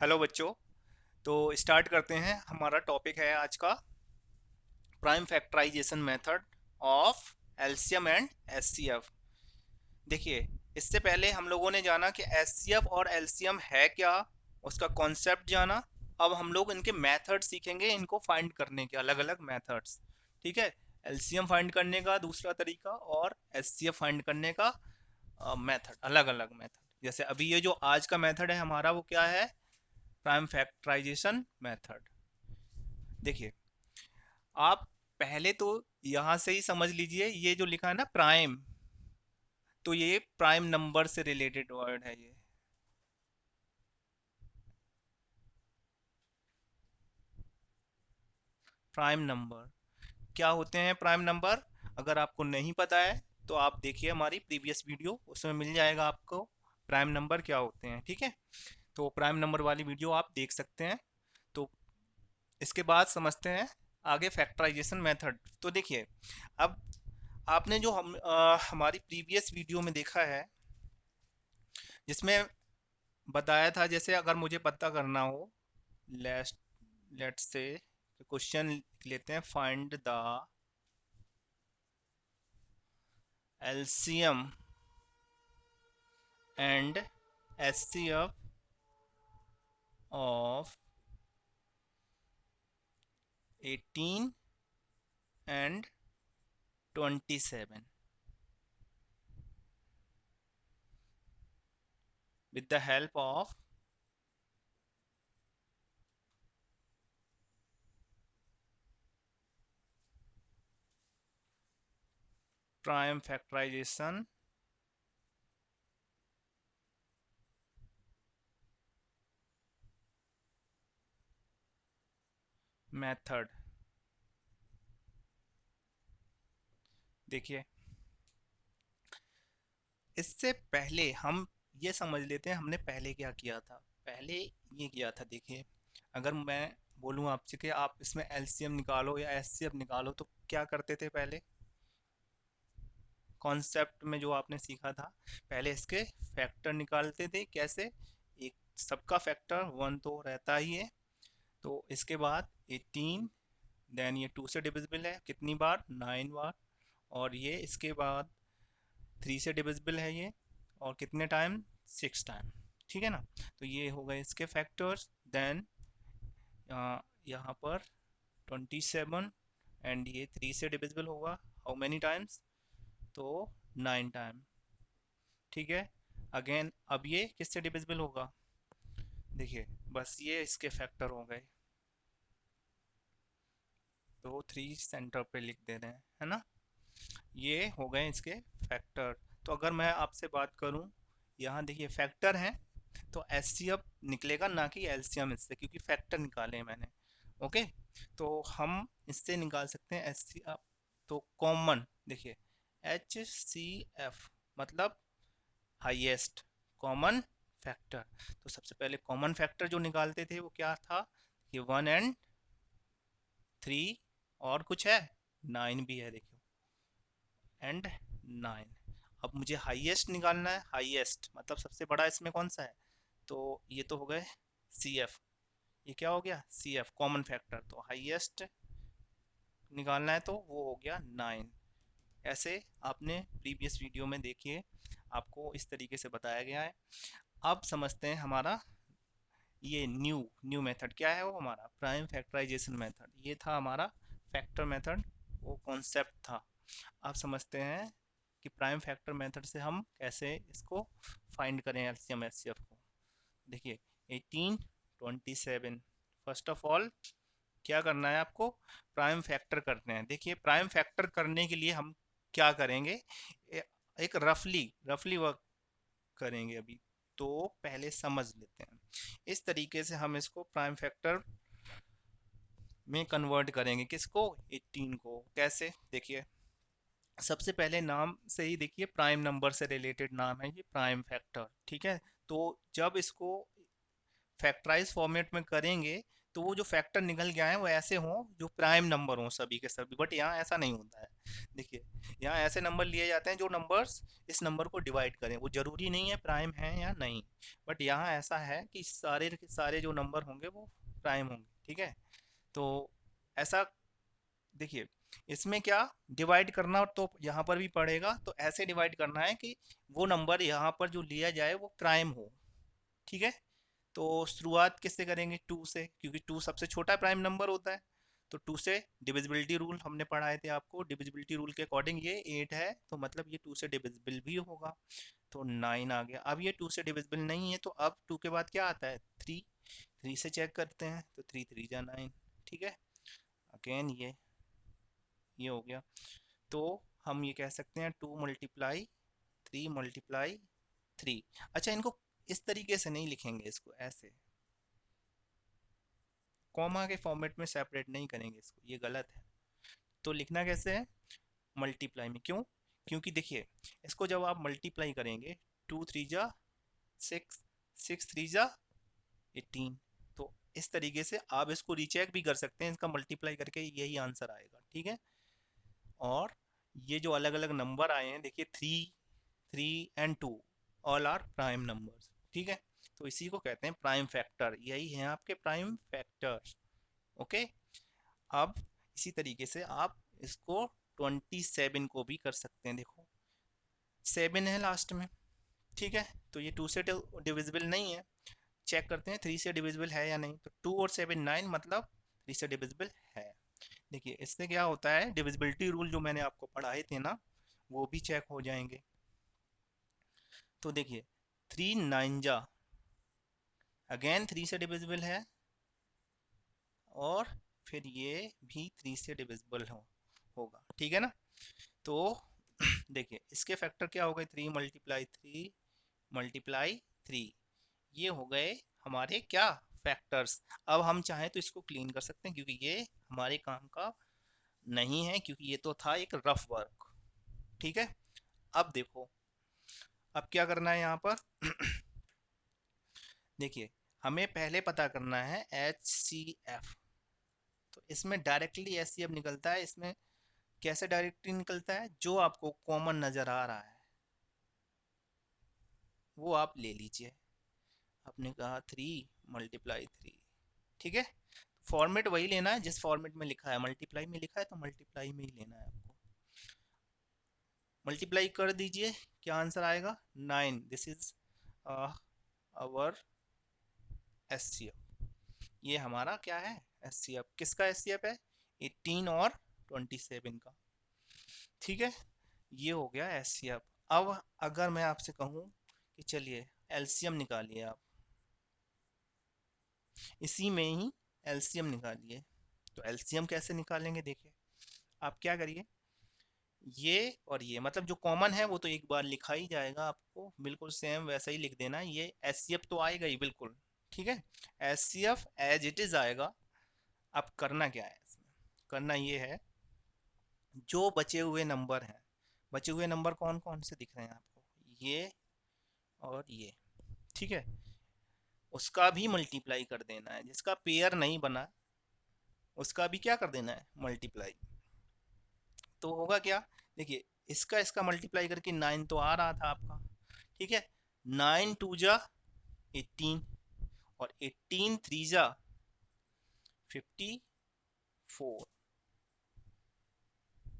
Hello बच्चों। तो start करते हैं। हमारा टॉपिक है आज का prime factorisation method of LCM and HCF. देखिए, इससे पहले हम लोगों ने जाना कि एचसीएफ और एलसीएम है क्या, उसका कॉन्सेप्ट जाना। अब हम लोग इनके मेथड सीखेंगे, इनको फाइंड करने के अलग अलग मेथड्स। ठीक है, एलसीएम फाइंड करने का दूसरा तरीका और एचसीएफ फाइंड करने का मेथड, अलग अलग मेथड। जैसे अभी ये जो आज का मेथड है हमारा, वो क्या है? Prime factorisation method. देखिए, आप पहले तो यहां से ही समझ लीजिए, ये जो लिखा है ना प्राइम, तो ये प्राइम नंबर से रिलेटेड वर्ड है। ये प्राइम नंबर क्या होते हैं? प्राइम नंबर अगर आपको नहीं पता है तो आप देखिए हमारी प्रीवियस वीडियो, उसमें मिल जाएगा आपको प्राइम नंबर क्या होते हैं। ठीक है, तो प्राइम नंबर वाली वीडियो आप देख सकते हैं। तो इसके बाद समझते हैं आगे फैक्टराइजेशन मेथड। तो देखिए, अब आपने जो हमारी प्रीवियस वीडियो में देखा है, जिसमें बताया था, जैसे अगर मुझे पता करना हो, लेट्स लेट्स से क्वेश्चन लिख लेते हैं, find the LCM and HCF of 18 and 27 with the help of prime factorization method. देखिए, इससे पहले हम ये समझ लेते हैं हमने पहले क्या किया था। पहले ये किया था, देखिए, अगर मैं बोलूं आपसे कि आप इसमें एलसीएम निकालो या एचसीएफ निकालो, तो क्या करते थे पहले? कॉन्सेप्ट में जो आपने सीखा था, पहले इसके फैक्टर निकालते थे। कैसे? एक सबका फैक्टर वन तो रहता ही है, तो इसके बाद 18, देन ये 2 से डिविजिबल है कितनी बार? 9 बार। और ये इसके बाद 3 से डिविजिबल है ये, और कितने टाइम? 6 टाइम। ठीक है ना? तो ये हो गए इसके फैक्टर्स। देन यहाँ पर 27, एंड ये 3 से डिविजिबल होगा हाउ मैनी टाइम्स? तो 9 टाइम। ठीक है, अगेन अब ये किससे डिविजिबल होगा? देखिए, बस ये इसके फैक्टर हो गए, तो 3 सेंटर पे लिख दे रहे हैं, है ना? ये हो गए इसके फैक्टर। तो अगर मैं आपसे बात करूं, यहाँ देखिए फैक्टर हैं, तो एचसीएफ निकलेगा ना कि एलसीएम इससे, क्योंकि फैक्टर निकाले हैं मैंने। ओके, तो हम इससे निकाल सकते हैं एचसीएफ। तो कॉमन देखिए, एच सी एफ मतलब हाईएस्ट कॉमन फैक्टर। तो सबसे पहले कॉमन फैक्टर जो निकालते थे वो क्या था? ये 1 एंड 3, और कुछ है? 9 भी है, देखो, एंड 9। अब मुझे हाईएस्ट निकालना है। हाईएस्ट मतलब सबसे बड़ा इसमें कौन सा है? तो ये तो हो गए सी एफ। ये क्या हो गया? C F common factor. तो हाईएस्ट निकालना है तो वो हो गया 9। ऐसे आपने प्रीवियस वीडियो में देखिए, आपको इस तरीके से बताया गया है। अब समझते हैं हमारा ये न्यू न्यू मेथड क्या है। वो हमारा प्राइम फैक्टराइजेशन मेथड, ये था हमारा फैक्टर मेथड, वो कॉन्सेप्ट था। अब समझते हैं कि प्राइम फैक्टर मेथड से हम कैसे इसको फाइंड करें, एलसीएम एचसीएफ को। देखिए, 18 27, फर्स्ट ऑफ ऑल क्या करना है आपको? प्राइम फैक्टर करते हैं। देखिए, प्राइम फैक्टर करने के लिए हम क्या करेंगे, एक रफली रफली वर्क करेंगे अभी। तो पहले समझ लेते हैं, इस तरीके से हम इसको प्राइम फैक्टर में कन्वर्ट करेंगे। किसको? 18 को। कैसे? देखिए, सबसे पहले नाम से ही देखिए, प्राइम नंबर से रिलेटेड नाम है ये प्राइम फैक्टर। ठीक है, तो जब इसको फैक्टराइज फॉर्मेट में करेंगे, तो वो जो फैक्टर निकल के आए वो ऐसे हों जो प्राइम नंबर हों सभी के सभी, बट यहाँ ऐसा नहीं होता है। देखिए यहाँ ऐसे नंबर लिए जाते हैं जो नंबर्स इस नंबर को डिवाइड करें, वो जरूरी नहीं है प्राइम है या नहीं, बट यहाँ ऐसा है कि सारे के सारे जो नंबर होंगे वो प्राइम होंगे, ठीक है। तो ऐसा देखिए, इसमें क्या डिवाइड करना तो यहाँ पर भी पड़ेगा, तो ऐसे डिवाइड करना है कि वो नंबर यहाँ पर जो लिया जाए वो प्राइम हो, ठीक है। तो शुरुआत किससे करेंगे, 2 से, क्योंकि 2 सबसे छोटा प्राइम नंबर होता है। तो 2 से डिविजिबिलिटी रूल हमने पढ़ाए थे आपको, डिविजिबिलिटी रूल के अकॉर्डिंग ये 8 है, तो मतलब ये 2 से डिविजिबल भी होगा, तो 9 आ गया। अब ये 2 से डिविजिबल नहीं है, तो अब 2 के बाद क्या आता है, 3, 3 से चेक करते हैं, तो 3 3 जा 9, ठीक है। अगेन ये हो गया। तो हम ये कह सकते हैं 2 मल्टीप्लाई 3 मल्टीप्लाई 3। अच्छा, इनको इस तरीके से नहीं लिखेंगे, इसको ऐसे कॉमा के फॉर्मेट में सेपरेट नहीं करेंगे इसको, ये गलत है। तो लिखना कैसे है, मल्टीप्लाई में, क्यों, क्योंकि देखिए इसको जब आप मल्टीप्लाई करेंगे, 2 3 जा 6, 6 3 जा 18, तो इस तरीके से आप इसको रीचेक भी कर सकते हैं, इसका मल्टीप्लाई करके यही आंसर आएगा, ठीक है। और ये जो अलग अलग नंबर आए हैं, देखिए 3 3 and 2 all are prime numbers, ठीक है। तो इसी को कहते हैं प्राइम फैक्टर, यही है आपके प्राइम फैक्टर्स, ओके। अब इसी तरीके से आप इसको 27 को भी कर सकते हैं, देखो 7 है लास्ट में, ठीक है। तो ये 2 से डिविजिबल नहीं है, चेक करते हैं 3 से डिविजिबल है या नहीं, तो 2 और 7 9, मतलब 3 से डिविजिबल है। देखिए इससे क्या होता है, डिविजिबिलिटी रूल जो मैंने आपको पढ़ाए थे ना, वो भी चेक हो जाएंगे। तो देखिए 3 9 जा, अगेन 3 से डिविजिबल है, और फिर ये भी 3 से डिविजिबल होगा, ठीक है ना। तो देखिए इसके फैक्टर क्या हो गए, 3 मल्टीप्लाई 3 मल्टीप्लाई 3, ये हो गए हमारे क्या फैक्टर्स। अब हम चाहें तो इसको क्लीन कर सकते हैं, क्योंकि ये हमारे काम का नहीं है, क्योंकि ये तो था एक रफ वर्क, ठीक है। अब देखो अब क्या करना है यहाँ पर देखिए हमें पहले पता करना है HCF, तो इसमें डायरेक्टली HCF निकलता है, इसमें कैसे डायरेक्टली निकलता है, जो आपको कॉमन नजर आ रहा है वो आप ले लीजिए। आपने कहा 3 मल्टीप्लाई 3, ठीक है। फॉर्मेट वही लेना है जिस फॉर्मेट में लिखा है, मल्टीप्लाई में लिखा है तो मल्टीप्लाई में ही लेना है आपको। मल्टीप्लाई कर दीजिए, क्या आंसर आएगा, 9, दिस इज आवर HCF। ये हमारा क्या है, HCF, किसका HCF है, 18 और 27 का, ठीक है। ये हो गया HCF। अब अगर मैं आपसे कहूं कि चलिए LCM निकालिए, आप इसी में ही LCM निकालिए, तो LCM कैसे निकालेंगे, देखिए आप क्या करिए, ये और ये मतलब जो कॉमन है वो तो एक बार लिखा ही जाएगा, आपको बिल्कुल सेम वैसा ही लिख देना है, ये HCF तो आएगा ही बिल्कुल, ठीक है। HCF एज इट इज आएगा। अब करना क्या है इसमें, करना ये है, जो बचे हुए नंबर हैं, बचे हुए नंबर कौन कौन से दिख रहे हैं आपको, ये और ये, ठीक है, उसका भी मल्टीप्लाई कर देना है, जिसका पेयर नहीं बना उसका भी क्या कर देना है, मल्टीप्लाई। तो होगा क्या, देखिए इसका मल्टीप्लाई करके 9 तो आ रहा था आपका, ठीक है। 9 2 जा 18, और 18 3 जा 54,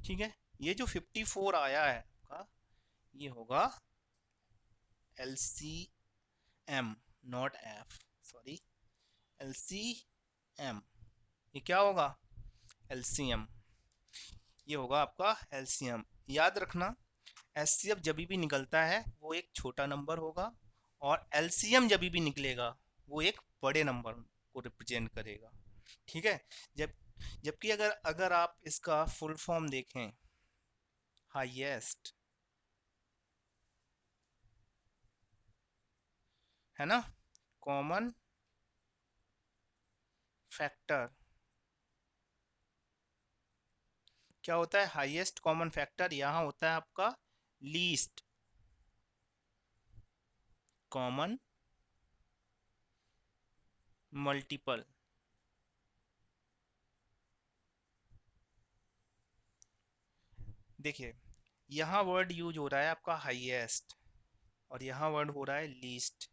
ठीक है। ये जो 54 आया है आपका, ये होगा LCM, not F, sorry, LCM। ये क्या होगा, LCM, ये होगा आपका LCM। याद रखना HCF जब भी निकलता है वो एक छोटा नंबर होगा, और LCM जब भी निकलेगा वो एक बड़े नंबर को रिप्रेजेंट करेगा, ठीक है। जब जबकि अगर अगर आप इसका फुल फॉर्म देखें, हाईएस्ट, है ना, कॉमन फैक्टर, क्या होता है, हाईएस्ट कॉमन फैक्टर यहाँ होता है आपका लीस्ट कॉमन मल्टीपल, देखिए यहाँ वर्ड यूज हो रहा है आपका हाईएस्ट, और यहाँ वर्ड हो रहा है लीस्ट।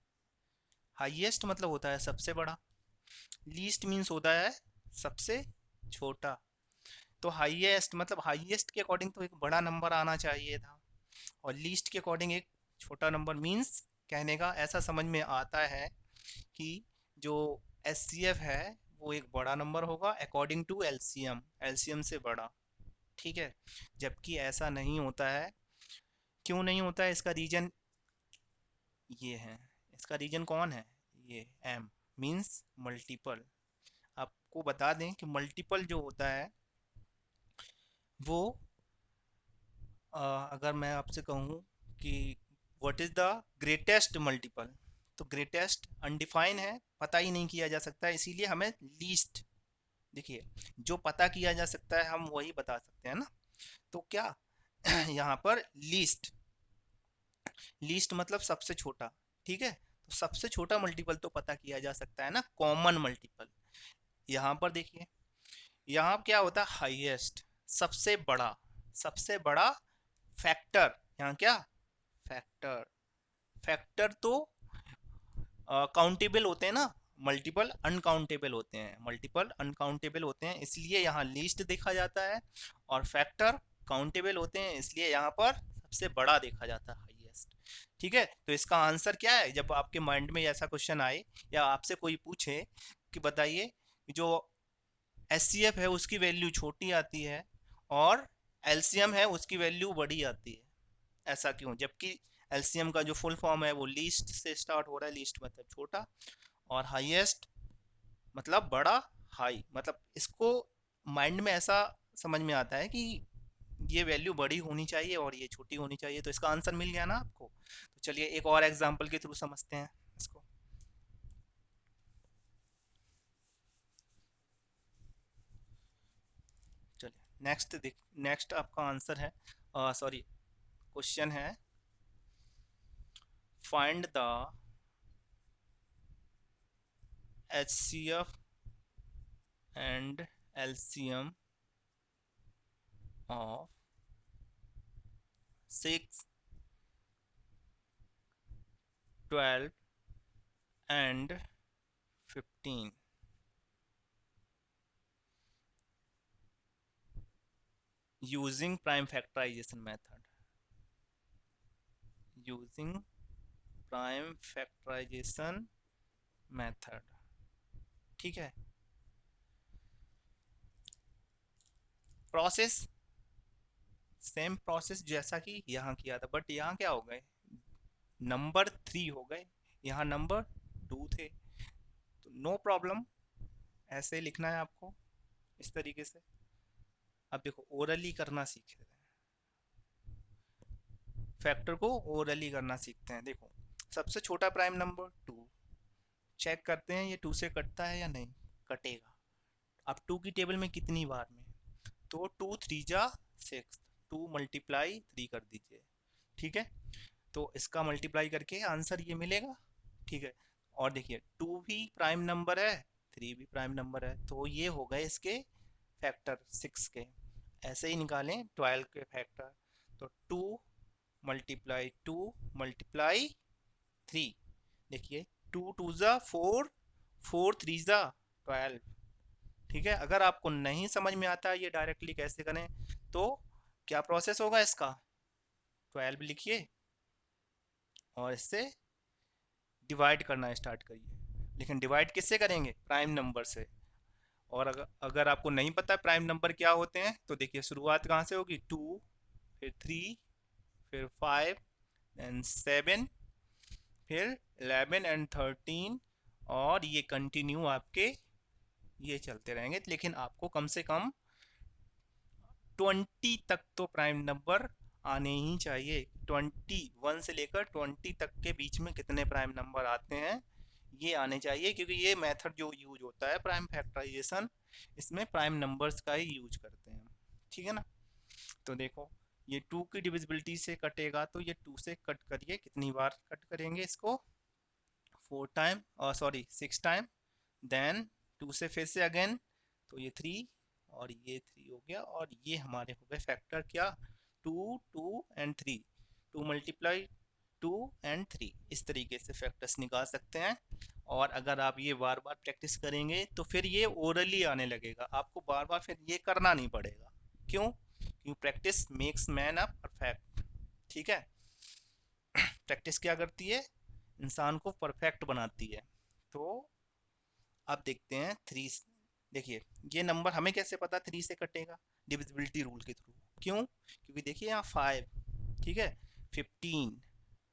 हाईएस्ट मतलब होता है सबसे बड़ा, लीस्ट मीन्स होता है सबसे छोटा। तो हाईएस्ट मतलब हाईएस्ट के अकॉर्डिंग तो एक बड़ा नंबर आना चाहिए था, और लीस्ट के अकॉर्डिंग एक छोटा नंबर। मीन्स कहने का ऐसा समझ में आता है कि जो एचसीएफ है वो एक बड़ा नंबर होगा अकॉर्डिंग टू एलसीएम, एलसीएम से बड़ा। ठीक है, जबकि ऐसा नहीं होता है। क्यों नहीं होता है? इसका रीजन ये है। इसका रीजन कौन है? ये एम मीन्स मल्टीपल। आपको बता दें कि मल्टीपल जो होता है वो अगर मैं आपसे कहूँ कि what is the greatest multiple, तो ग्रेटेस्ट अनडिफाइन है, पता ही नहीं किया जा सकता है, इसीलिए हमें लीस्ट। देखिए जो पता किया जा सकता है हम वही बता सकते हैं ना। तो क्या यहाँ पर लीस्ट, लीस्ट मतलब सबसे छोटा। ठीक है, तो सबसे छोटा मल्टीपल तो पता किया जा सकता है ना, कॉमन मल्टीपल। यहाँ पर देखिए यहाँ क्या होता है? हाईएस्ट, सबसे बड़ा, सबसे बड़ा फैक्टर। यहाँ क्या? फैक्टर। फैक्टर तो काउंटेबल होते हैं ना, मल्टीपल अनकाउंटेबल होते हैं, मल्टीपल अनकाउंटेबल होते हैं, इसलिए यहाँ लीस्ट देखा जाता है। और फैक्टर काउंटेबल होते हैं, इसलिए यहाँ पर सबसे बड़ा देखा जाता है, हाईएस्ट। ठीक है, तो इसका आंसर क्या है? जब आपके माइंड में ऐसा क्वेश्चन आए या आपसे कोई पूछे कि बताइए जो एचसीएफ है उसकी वैल्यू छोटी आती है और एलसीएम है उसकी वैल्यू बड़ी आती है, ऐसा क्यों? जबकि एलसीएम का जो फुल फॉर्म है वो लीस्ट से स्टार्ट हो रहा है, लीस्ट मतलब छोटा, और हाईएस्ट मतलब बड़ा, हाई मतलब इसको माइंड में ऐसा समझ में आता है कि ये वैल्यू बड़ी होनी चाहिए और ये छोटी होनी चाहिए। तो इसका आंसर मिल गया ना आपको। तो चलिए एक और एग्जांपल के थ्रू समझते हैं इसको। चलिए नेक्स्ट देख, नेक्स्ट आपका आंसर है, सॉरी क्वेश्चन है, find the HCF and LCM of 6, 12 and 15 using prime factorization method, using prime factorization method। ठीक है, प्रोसेस सेम प्रोसेस जैसा कि यहाँ किया था, बट यहाँ क्या हो गए? नंबर 3 हो गए, यहाँ नंबर 2 थे। तो नो प्रॉब्लम, ऐसे लिखना है आपको इस तरीके से। अब देखो ओरली करना सीख रहे हैं, फैक्टर को ओरली करना सीखते हैं। देखो सबसे छोटा प्राइम नंबर 2, चेक करते हैं ये 2 से कटता है या नहीं, कटेगा। अब 2 की टेबल में कितनी बार में, तो 2 3 जा 6, 2 मल्टीप्लाई 3 कर दीजिए। ठीक है, तो इसका मल्टीप्लाई करके आंसर ये मिलेगा। ठीक है, और देखिए 2 भी प्राइम नंबर है, 3 भी प्राइम नंबर है, तो ये हो गए इसके फैक्टर 6 के। ऐसे ही निकालें 12 के फैक्टर, तो 2 मल्टीप्लाई 2 मल्टीप्लाई 3, देखिए 2 2 जा 4, 4 3 जा 12। ठीक है, अगर आपको नहीं समझ में आता ये डायरेक्टली कैसे करें, तो क्या प्रोसेस होगा इसका? 12 लिखिए और इससे डिवाइड करना स्टार्ट करिए, लेकिन डिवाइड किससे करेंगे? प्राइम नंबर से। और अगर आपको नहीं पता प्राइम नंबर क्या होते हैं, तो देखिए शुरुआत कहाँ से होगी? 2, फिर 3, फिर 5 एंड 7, फिर 11 एंड 13, और ये कंटिन्यू आपके ये चलते रहेंगे। लेकिन आपको कम से कम 20 तक तो प्राइम नंबर आने ही चाहिए। 21 से लेकर 20 तक के बीच में कितने प्राइम नंबर आते हैं ये आने चाहिए, क्योंकि ये मेथड जो यूज होता है प्राइम फैक्टराइजेशन, इसमें प्राइम नंबर्स का ही यूज करते हैं। ठीक है ना। तो देखो ये 2 की डिविजिबिलिटी से कटेगा, तो ये 2 से कट करिए, कितनी बार कट करेंगे इसको? 4 टाइम, और सॉरी 6 टाइम, देन 2 से फिर से अगेन, तो ये 3, और ये 3 हो गया, और ये हमारे हो गए फैक्टर क्या? 2 2 एंड 3, 2 मल्टीप्लाई 2 एंड 3, इस तरीके से फैक्टर्स निकाल सकते हैं। और अगर आप ये बार बार प्रैक्टिस करेंगे तो फिर ये ओरली आने लगेगा, आपको बार बार फिर ये करना नहीं पड़ेगा। क्यों? क्योंकि practice makes man a perfect. ठीक है, प्रैक्टिस क्या करती है? इंसान को परफेक्ट बनाती है। तो अब देखते हैं 3। देखिए ये नंबर हमें कैसे पता 3 से कटेगा? डिविजिबिलिटी रूल के थ्रू। क्यों? क्योंकि देखिए यहाँ 5, ठीक है, 15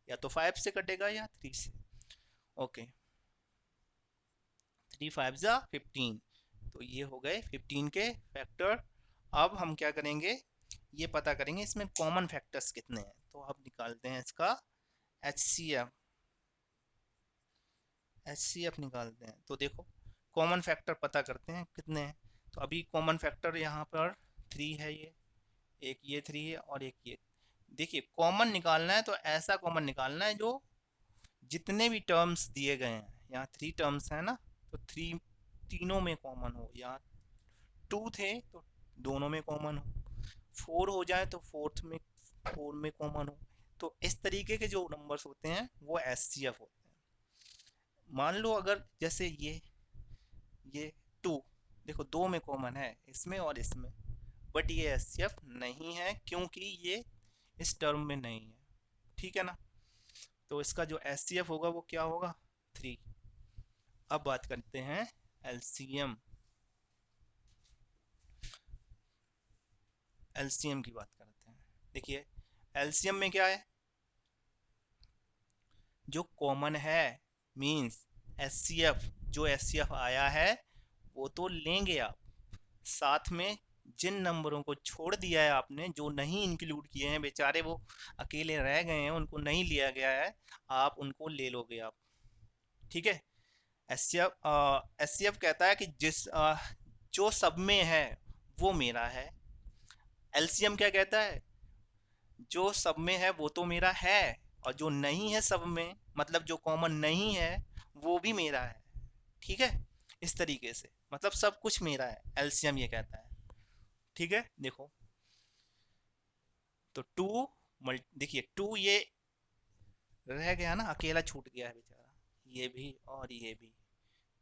या तो 5 से कटेगा या 3 से। ओके, 3 5 जा 15, तो ये हो गए 15 के फैक्टर। अब हम क्या करेंगे, ये पता करेंगे इसमें कॉमन फैक्टर्स कितने हैं। तो अब निकालते हैं इसका एचसीएफ निकालते हैं। तो देखो कॉमन फैक्टर पता करते हैं कितने हैं। तो अभी कॉमन फैक्टर यहाँ पर 3 है, ये एक, ये 3 है और एक ये। देखिए कॉमन निकालना है तो ऐसा कॉमन निकालना है जो जितने भी टर्म्स दिए गए हैं, यहाँ 3 टर्म्स है ना, तो 3 तीनों में कॉमन हो। यहाँ 2 थे तो दोनों में कॉमन हो, 4 हो जाए तो फोर्थ में 4 में कॉमन हो। तो इस तरीके के जो नंबर्स होते हैं वो एचसीएफ होते हैं। मान लो अगर जैसे ये 2, देखो 2 में कॉमन है इसमें और इसमें, बट ये एचसीएफ नहीं है क्योंकि ये इस टर्म में नहीं है। ठीक है ना, तो इसका जो एचसीएफ होगा वो क्या होगा? 3। अब बात करते हैं एलसीएम। एलसीएम की बात करते हैं। देखिए एलसीएम में क्या है, जो कॉमन है मींस एचसीएफ, जो एचसीएफ आया है वो तो लेंगे आप, साथ में जिन नंबरों को छोड़ दिया है आपने, जो नहीं इंक्लूड किए हैं, बेचारे वो अकेले रह गए हैं, उनको नहीं लिया गया है, आप उनको ले लोगे आप। ठीक है, एचसीएफ कहता है कि जो सब में है वो मेरा है। एलसीएम क्या कहता है? जो सब में है वो तो मेरा है, और जो नहीं है सब में, मतलब जो कॉमन नहीं है, वो भी मेरा है। ठीक है, इस तरीके से मतलब सब कुछ मेरा है, एलसीएम ये कहता है। ठीक है, देखो तो 2 देखिए 2 ये रह गया ना, अकेला छूट गया है बेचारा, ये भी और ये भी।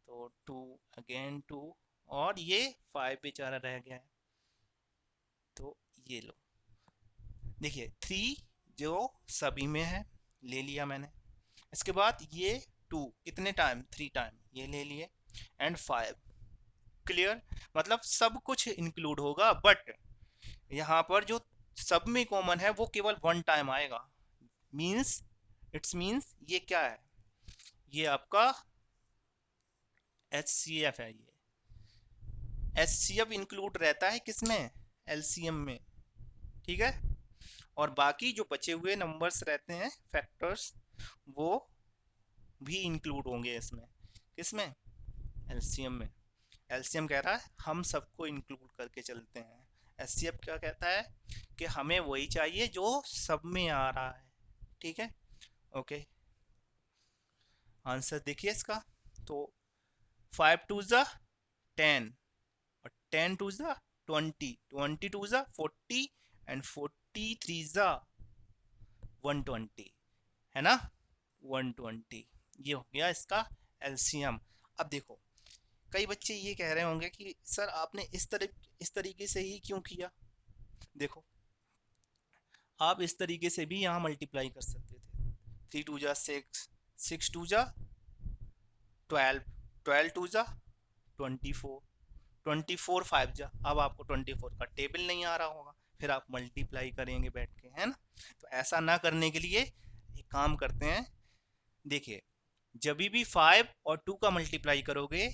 तो 2 अगेन 2, और ये 5 बेचारा रह गया है, तो ये लो। देखिए 3 जो सभी में है ले लिया मैंने। इसके बाद ये 2 कितने टाइम? 3 टाइम ये ले लिए, एंड 5। क्लियर, मतलब सब कुछ इंक्लूड होगा, बट यहाँ पर जो सब में कॉमन है वो केवल 1 टाइम आएगा। मीन्स इट्स मीन्स ये क्या है, ये आपका एचसीएफ है। ये एचसीएफ इंक्लूड रहता है किसमें? एलसीएम में। ठीक है, और बाकी जो बचे हुए नंबर्स रहते हैं फैक्टर्स, वो भी इंक्लूड होंगे इसमें। किसमें? एलसीएम में। एलसीएम कह रहा है हम सबको इंक्लूड करके चलते हैं। एचसीएफ क्या कहता है कि हमें वही चाहिए जो सब में आ रहा है। ठीक है, ओके, आंसर देखिए इसका। तो 5 2 जा 10, और 10 2 जा 20, 20 2 जा 40, एंड 43 जा 120, है ना, 120। ये हो गया इसका एलसीएम। अब देखो कई बच्चे ये कह रहे होंगे कि सर आपने इस तरीके से ही क्यों किया। देखो आप इस तरीके से भी यहाँ मल्टीप्लाई कर सकते थे। 3 2 जा 6, 6 2 जा 12, 12 2 जा 24, 24 5 जा। अब आपको 24 का टेबल नहीं आ रहा होगा, फिर आप मल्टीप्लाई करेंगे बैठ के, है ना। तो ऐसा ना करने के लिए एक काम करते हैं। देखिए जब भी 5 और 2 का मल्टीप्लाई करोगे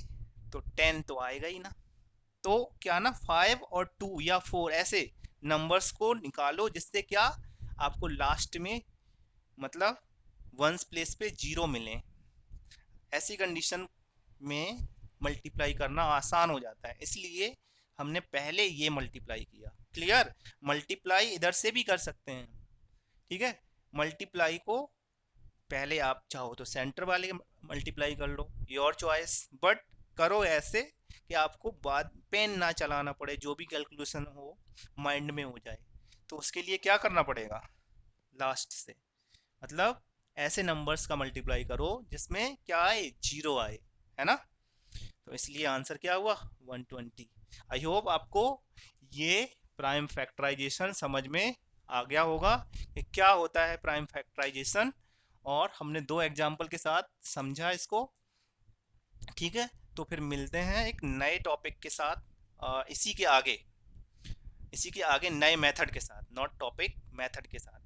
तो 10 तो आएगा ही ना। तो क्या ना 5 और 2 या 4 ऐसे नंबर्स को निकालो जिससे क्या आपको लास्ट में मतलब वंस प्लेस पे 0 मिले। ऐसी कंडीशन में मल्टीप्लाई करना आसान हो जाता है, इसलिए हमने पहले ये मल्टीप्लाई किया। क्लियर, मल्टीप्लाई इधर से भी कर सकते हैं। ठीक है, मल्टीप्लाई को पहले आप चाहो तो सेंटर वाले मल्टीप्लाई कर लो, योर चॉइस, बट करो ऐसे कि आपको बाद पेन ना चलाना पड़े, जो भी कैलकुलेशन हो माइंड में हो जाए। तो उसके लिए क्या करना पड़ेगा, लास्ट से, मतलब ऐसे नंबर्स का मल्टीप्लाई करो जिसमें क्या आए, जीरो आए, है ना। तो इसलिए आंसर क्या हुआ, 120। आई होप आपको ये प्राइम फैक्टराइजेशन समझ में आ गया होगा कि क्या होता है प्राइम फैक्टराइजेशन, और हमने दो एग्जाम्पल के साथ समझा इसको। ठीक है, तो फिर मिलते हैं एक नए टॉपिक के साथ, इसी के आगे नए मेथड के साथ, नॉट टॉपिक, मेथड के साथ।